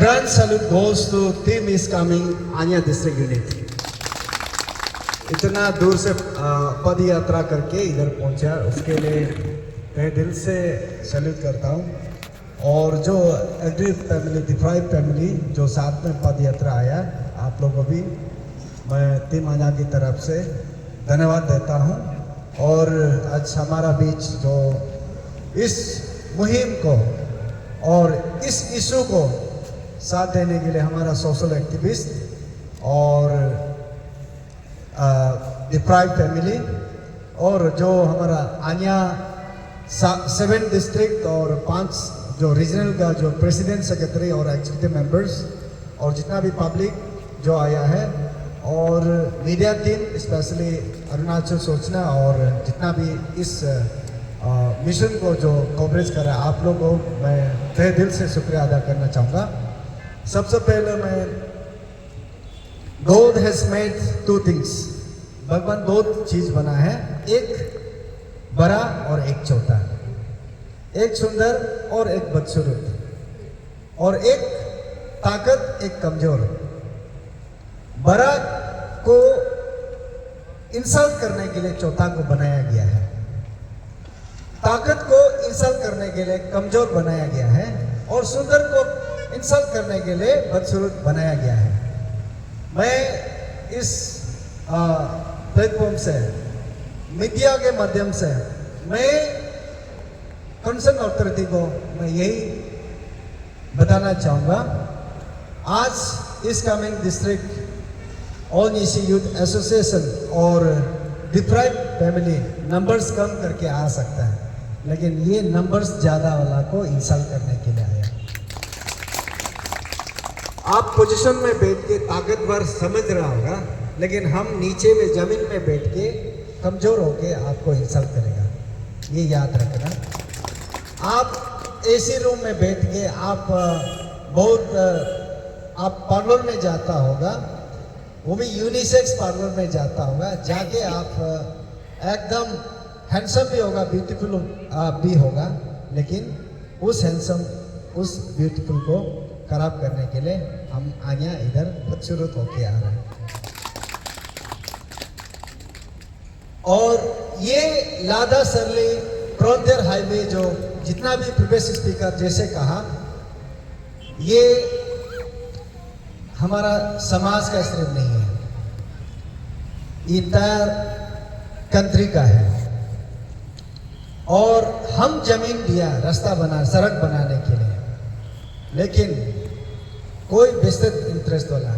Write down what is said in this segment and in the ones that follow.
Grand salute goes to Team is Coming Anya District Unit. इतना दूर से पद यात्रा करके इधर पहुंचा, उसके लिए तहे दिल से सैल्यूट करता हूं। और जो एग्रीड फैमिली, डिप्राइव फैमिली जो साथ में पद यात्रा आया, आप लोगों को भी मैं टीम आन्या की तरफ से धन्यवाद देता हूं। और आज हमारा बीच जो इस मुहिम को और इस इशू को साथ देने के लिए हमारा सोशल एक्टिविस्ट और डिप्राइव फैमिली और जो हमारा आन्या 7 डिस्ट्रिक्ट और 5 जो रीजनल का जो प्रेसिडेंट, सेक्रेटरी और एग्जीक्यूटिव मेंबर्स और जितना भी पब्लिक जो आया है और मीडिया टीम, स्पेशली अरुणाचल सूचना और जितना भी इस मिशन को जो कवरेज कर रहा है, आप लोगों को मैं तहे दिल से शुक्रिया अदा करना चाहूँगा। सबसे पहले मैं God has made 2 things, भगवान 2 चीज बना है, एक बड़ा और एक छोटा, एक सुंदर और एक बदसूरत, और एक ताकत एक कमजोर। बड़ा को इंसल्ट करने के लिए छोटा को बनाया गया है, ताकत को इंसल्ट करने के लिए कमजोर बनाया गया है, और सुंदर को इंसल्ट करने के लिए बदसूरत बनाया गया है। मैं इस प्लेटफॉर्म से, मीडिया के माध्यम से मैं कंसर्न अथॉरिटी को मैं यही बताना चाहूँगा, आज इस coming district all नीसी youth association और डिप्राइव फैमिली नंबर्स कम करके आ सकता है, लेकिन ये नंबर्स ज़्यादा वाला को इंसल्ट करने के लिए आया। आप पोजीशन में बैठ के ताकतवर समझ रहा होगा, लेकिन हम नीचे में जमीन में बैठ के कमजोर होके आपको इंसल्ट करेगा, ये याद रखना। आप एसी रूम में बैठ के आप पार्लर में जाता होगा, वो भी यूनिसेक्स पार्लर में जाता होगा, जाके आप एकदम हैंडसम भी होगा, ब्यूटीफुल भी होगा, लेकिन उस हैंडसम उस ब्यूटीफुल को खराब करने के लिए हम आन्या इधर बदसूरत होके आ रहे हैं। और ये लादा सरली फ्रंटियर हाईवे जो जितना भी प्रीवियस स्पीकर जैसे कहा, ये हमारा समाज का सिर्फ नहीं है, इंटायर कंट्री का है। और हम जमीन दिया रास्ता बना, सड़क बनाने के लिए, लेकिन कोई वेस्टेड इंटरेस्ट वाला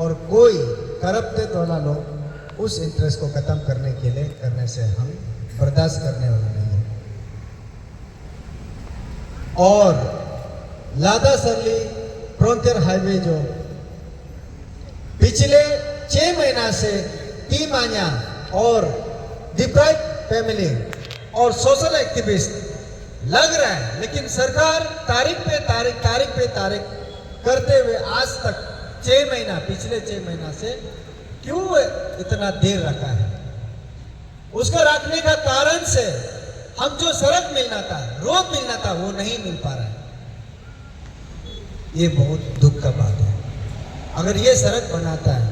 और कोई करप्टेड वाला लोग उस इंटरेस्ट को खत्म करने के लिए करने से हम बर्दाश्त करने वाले नहीं है। और लादा सरली फ्रंटियर हाईवे जो पिछले 6 महीना से टीम आन्या और डिप्राइव फैमिली और सोशल एक्टिविस्ट लग रहा है, लेकिन सरकार तारीख पे तारीख करते हुए आज तक 6 महीना, पिछले 6 महीना से क्यों इतना देर रखा है? उसको रखने का कारण से हम जो सड़क मिलना था, रोड मिलना था, वो नहीं मिल पा रहा है। ये बहुत दुख का बात है। अगर ये सड़क बनाता है,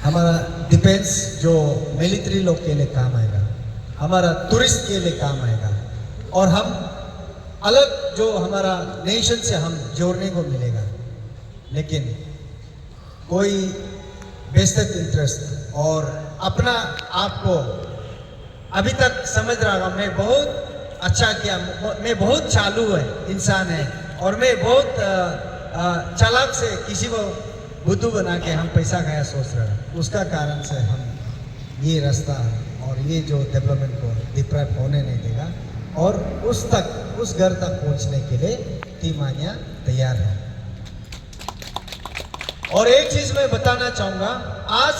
हमारा डिफेंस जो मिलिट्री लोग के लिए काम आएगा, हमारा टूरिस्ट के लिए काम आएगा, और हम अलग जो हमारा नेशन से हम जोड़ने को मिलेगा। लेकिन कोई वेस्टेड इंटरेस्ट और अपना आप को अभी तक समझ रहा हूँ, मैं बहुत अच्छा किया, मैं बहुत चालू है इंसान है, और मैं बहुत चालाक से किसी को बुद्धू बना के हम पैसा खाया सोच रहे हैं। उसका कारण से हम ये रास्ता और ये जो डेवलपमेंट को डिप्राइव होने नहीं देगा, और उस घर तक पहुंचने के लिए टीम आन्या तैयार है। और एक चीज मैं बताना चाहूंगा, आज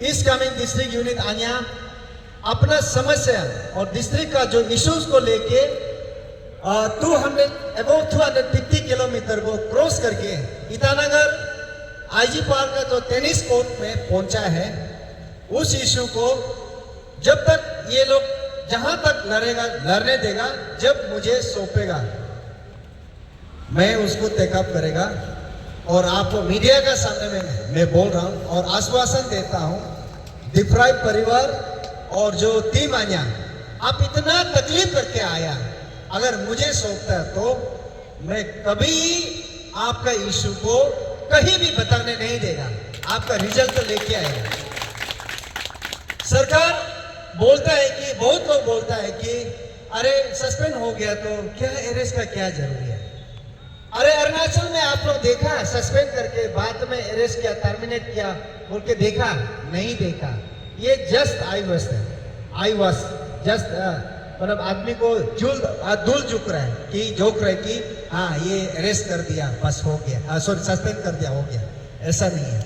इस कमिंग डिस्ट्रिक्ट यूनिट आन्या अपना समस्या और डिस्ट्रिक्ट का जो इश्यूज को लेके 250 किलोमीटर को क्रॉस करके ईटानगर आईजी पार्क का जो टेनिस कोर्ट में पहुंचा है, उस इशू को जब तक ये लोग जहां तक लड़ने देगा, जब मुझे सौंपेगा मैं उसको टेकअप करेगा। और आपको मीडिया का सामने में मैं बोल रहा हूँ और आश्वासन देता हूँ, डिप्राइव परिवार और जो टीम आया, आप इतना तकलीफ करके आया, अगर मुझे सौंपता है तो मैं कभी आपका इशू को कहीं भी बताने नहीं देगा, आपका रिजल्ट तो लेके आएगा। सरकार बोलता है कि बहुत लोग बोलता है कि अरे सस्पेंड हो गया तो क्या अरेस्ट का क्या जरूरी है। अरे अरुणाचल में आप लोग देखा सस्पेंड करके बाद में अरेस्ट किया, टर्मिनेट किया बोल के देखा? नहीं देखा। ये जस्ट आई वॉज जस्ट मतलब आदमी को धूल झुक रहा है कि जोक रहा है कि हाँ ये अरेस्ट कर दिया बस हो गया, सॉरी सस्पेंड कर दिया हो गया, ऐसा नहीं है।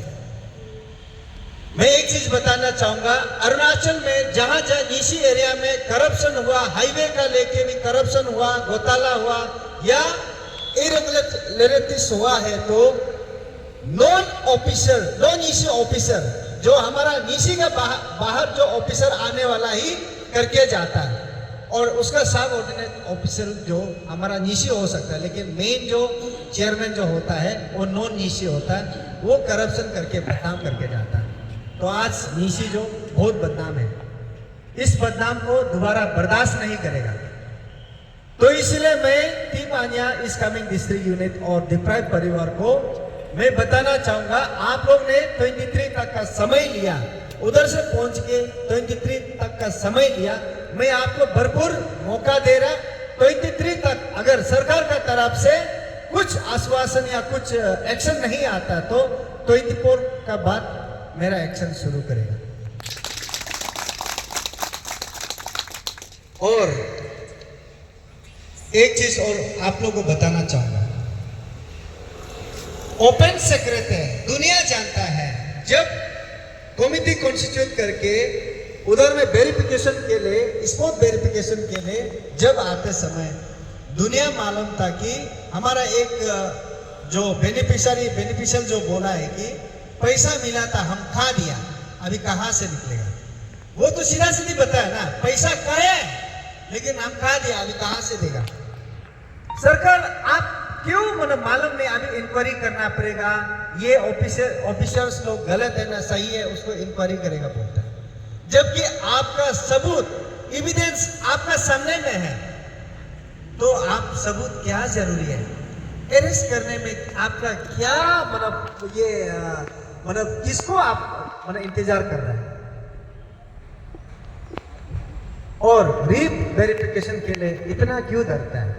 मैं एक चीज बताना चाहूंगा, अरुणाचल में जहां जहां नीची एरिया में करप्शन हुआ, हाईवे का लेके भी करप्शन हुआ, घोटाला हुआ या इरेगुलरिटीज हुआ है, तो नॉन ईसी ऑफिसर जो हमारा नीची का बाहर जो ऑफिसर आने वाला ही करके जाता है, और उसका सब ऑर्डिनेट ऑफिसर जो हमारा नीची हो सकता है, लेकिन मेन जो चेयरमैन जो होता है वो नॉन नीची होता है, वो करप्शन करके बदनाम करके जाता है। तो आज नीची जो बहुत बदनाम है, इस बदनाम को दोबारा बर्दाश्त नहीं करेगा। तो इसलिए मैं टीम आन्या इस कमिंग डिस्ट्रिक्ट यूनिट और डिप्राइव परिवार को मैं बताना चाहूंगा, आप लोग ने 23 तक का समय लिया, उधर से पहुंच के 23 तक का समय लिया, मैं आपको भरपूर मौका दे रहा। 23 तक अगर सरकार का तरफ से कुछ आश्वासन या कुछ एक्शन नहीं आता तो 24 का बाद मेरा एक्शन शुरू करेगा। और एक चीज और आप लोगों को बताना चाहूंगा, ओपन सीक्रेट है, दुनिया जानता है, जब कमिटी कॉन्स्टिट्यूट करके उधर में वेरिफिकेशन के लिए, स्पॉट वेरिफिकेशन के लिए जब आते समय दुनिया मालूम था कि हमारा एक जो बेनिफिशियल जो बोला है कि पैसा मिला था हम खा दिया, अभी कहां से निकलेगा? वो तो सीधा सीधी बताया ना, पैसा खाया लेकिन हम खा दिया, अभी कहां से देगा? सरकार आप क्यों मतलब मालूम नहीं, अभी इंक्वायरी करना पड़ेगा, ये ऑफिसर्स लोग गलत है ना सही है उसको इंक्वायरी करेगा बोलता है, जबकि आपका सबूत एविडेंस आपका सामने में है, तो आप सबूत क्या जरूरी है? अरेस्ट करने में आपका क्या मतलब ये मतलब किसको आप मतलब इंतजार कर रहे हैं? और री-वेरिफिकेशन के लिए इतना क्यों डरता है?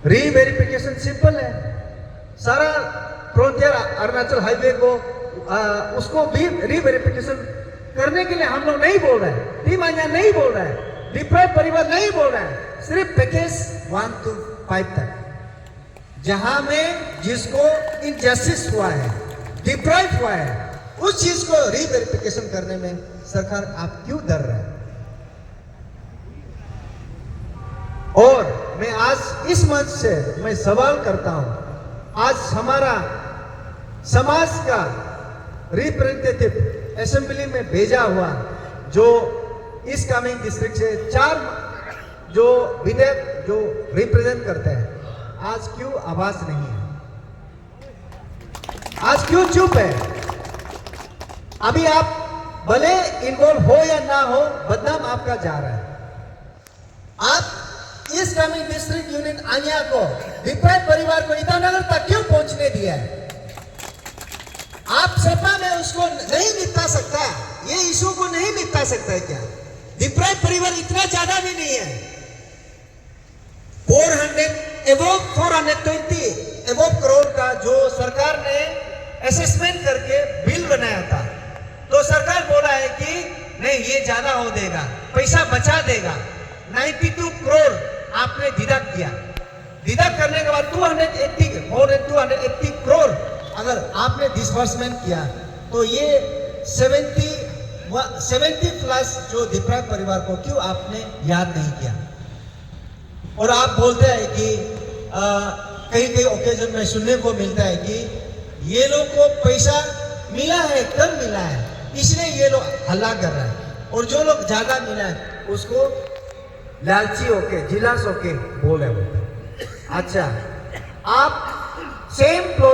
री-वेरिफिकेशन सिंपल है, सारा फ्रंटियर अरुणाचल हाईवे को उसको भी री-वेरिफिकेशन करने के लिए हम लोग नहीं बोल रहे हैं, टीम आन्या नहीं बोल रहा है, डिप्राइव परिवार नहीं बोल रहा है, सिर्फ पैकेज 1 to 5 तक, जहां में जिसको इनजस्टिस हुआ है, डिप्राइव हुआ है, उस चीज को री-वेरिफिकेशन करने में सरकार आप क्यों डर रहे हैं? और मैं आज इस मंच से मैं सवाल करता हूं, आज हमारा समाज का रिप्रेजेंटेटिव असेंबली में भेजा हुआ जो इस कमिंग डिस्ट्रिक्ट से 4 जो विधायक जो रिप्रेजेंट करते हैं, आज क्यों आवाज नहीं है? आज क्यों चुप है? अभी आप भले इन्वॉल्व हो या ना हो, बदनाम आपका जा रहा है। आप इस कमिंग डिस्ट्रिक्ट यूनिट आन्या को, डिप्राइव परिवार को ईटानगर तक क्यों पहुंचने दिया है? आप सपा में उसको नहीं निपटा सकता, ये इशू को नहीं निपटा सकता है क्या? डिप्राइव परिवार इतना ज्यादा भी नहीं है, 420 करोड़ का जो सरकार ने असेसमेंट करके बिल बनाया था, तो सरकार बोला है कि नहीं ये ज्यादा हो देगा, पैसा बचा देगा। 92 करोड़ आपने डिडक्ट किया, डिडक्ट करने के बाद 280 करोड़ अगर आपने डिसबर्समेंट किया, तो ये 70 प्लस जो डिप्राइव परिवार को क्यों आपने याद नहीं किया? और आप बोलते हैं कि कई ओकेजन में सुनने को मिलता है कि ये लोग को पैसा मिला है, कम मिला है, इसलिए ये लोग हल्ला कर रहा है, और जो लोग ज्यादा मिला है उसको लालची होके, जिलास होके बोल रहे हैं। अच्छा, आप सेम फ्लोर